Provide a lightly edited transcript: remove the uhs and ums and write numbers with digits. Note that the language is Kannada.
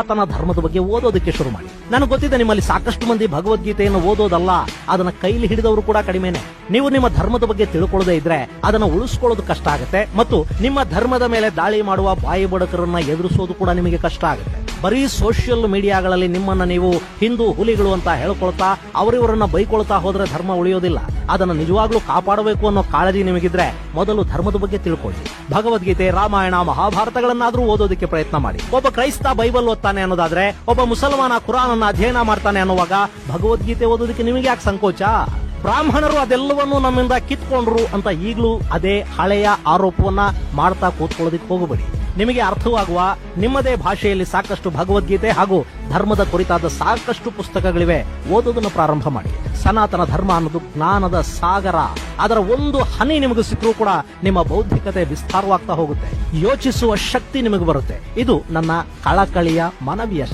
ಆತನ ಧರ್ಮದ ಬಗ್ಗೆ ಓದೋದಕ್ಕೆ ಶುರು ಮಾಡಿ. ನನಗೆ ಗೊತ್ತಿದೆ ನಿಮ್ಮಲ್ಲಿ ಸಾಕಷ್ಟು ಮಂದಿ ಭಗವದ್ಗೀತೆಯನ್ನು ಓದೋದಲ್ಲ, ಅದನ್ನ ಕೈಲಿ ಹಿಡಿದವರು ಕೂಡ ಕಡಿಮೆನೆ. ನೀವು ನಿಮ್ಮ ಧರ್ಮದ ಬಗ್ಗೆ ತಿಳ್ಕೊಳ್ಳದೆ ಇದ್ರೆ ಅದನ್ನ ಉಳಿಸ್ಕೊಳ್ಳೋದು ಕಷ್ಟ ಆಗುತ್ತೆ, ಮತ್ತು ನಿಮ್ಮ ಧರ್ಮದ ಮೇಲೆ ದಾಳಿ ಮಾಡುವ ಬಾಯಿ ಬಡಕರನ್ನ ಎದುರಿಸೋದು ಕೂಡ ನಿಮಗೆ ಕಷ್ಟ ಆಗುತ್ತೆ. ಬರೀ ಸೋಷಿಯಲ್ ಮೀಡಿಯಾಗಳಲ್ಲಿ ನಿಮ್ಮನ್ನ ನೀವು ಹಿಂದೂ ಹುಲಿಗಳು ಅಂತ ಹೇಳ್ಕೊಳ್ತಾ ಅವರಿವರನ್ನ ಬೈಕೊಳ್ತಾ ಹೋದ್ರೆ ಧರ್ಮ ಉಳಿಯೋದಿಲ್ಲ. ಅದನ್ನ ನಿಜವಾಗ್ಲೂ ಕಾಪಾಡಬೇಕು ಅನ್ನೋ ಕಾಳಜಿ ನಿಮಗಿದ್ರೆ ಮೊದಲು ಧರ್ಮದ ಬಗ್ಗೆ ತಿಳ್ಕೊಳ್ಳಿ. ಭಗವದ್ಗೀತೆ, ರಾಮಾಯಣ, ಮಹಾಭಾರತಗಳನ್ನಾದ್ರೂ ಓದೋದಕ್ಕೆ ಪ್ರಯತ್ನ ಮಾಡಿ. ಒಬ್ಬ ಕ್ರೈಸ್ತ ಬೈಬಲ್ ಓದ್ತಾನೆ ಅನ್ನೋದಾದ್ರೆ, ಒಬ್ಬ ಮುಸಲ್ಮಾನ ಕುರಾನ್ ಅನ್ನ ಅಧ್ಯಯನ ಮಾಡ್ತಾನೆ ಅನ್ನುವಾಗ ಭಗವದ್ಗೀತೆ ಓದೋದಕ್ಕೆ ನಿಮಗೆ ಯಾಕೆ ಸಂಕೋಚ? ಬ್ರಾಹ್ಮಣರು ಅದೆಲ್ಲವನ್ನೂ ನಮ್ಮಿಂದ ಕಿತ್ಕೊಂಡ್ರು ಅಂತ ಈಗಲೂ ಅದೇ ಹಳೆಯ ಆರೋಪವನ್ನ ಮಾಡ್ತಾ ಕೂತ್ಕೊಳ್ಳೋದಕ್ಕೆ ಹೋಗಬೇಡಿ. ನಿಮಗೆ ಅರ್ಥವಾಗುವ ನಿಮ್ಮದೇ ಭಾಷೆಯಲ್ಲಿ ಸಾಕಷ್ಟು ಭಗವದ್ಗೀತೆ ಹಾಗೂ ಧರ್ಮದ ಕುರಿತಾದ ಸಾಕಷ್ಟು ಪುಸ್ತಕಗಳಿವೆ. ಓದೋದನ್ನು ಪ್ರಾರಂಭ ಮಾಡಿ. ಸನಾತನ ಧರ್ಮ ಅನ್ನೋದು ಜ್ಞಾನದ ಸಾಗರ. ಅದರ ಒಂದು ಹನಿ ನಿಮಗೆ ಸಿಕ್ಕರೂ ಕೂಡ ನಿಮ್ಮ ಬೌದ್ಧಿಕತೆ ವಿಸ್ತಾರವಾಗ್ತಾ ಹೋಗುತ್ತೆ. ಯೋಚಿಸುವ ಶಕ್ತಿ ನಿಮಗೆ ಬರುತ್ತೆ. ಇದು ನನ್ನ ಕಳಕಳಿಯ ಮನವಿಯ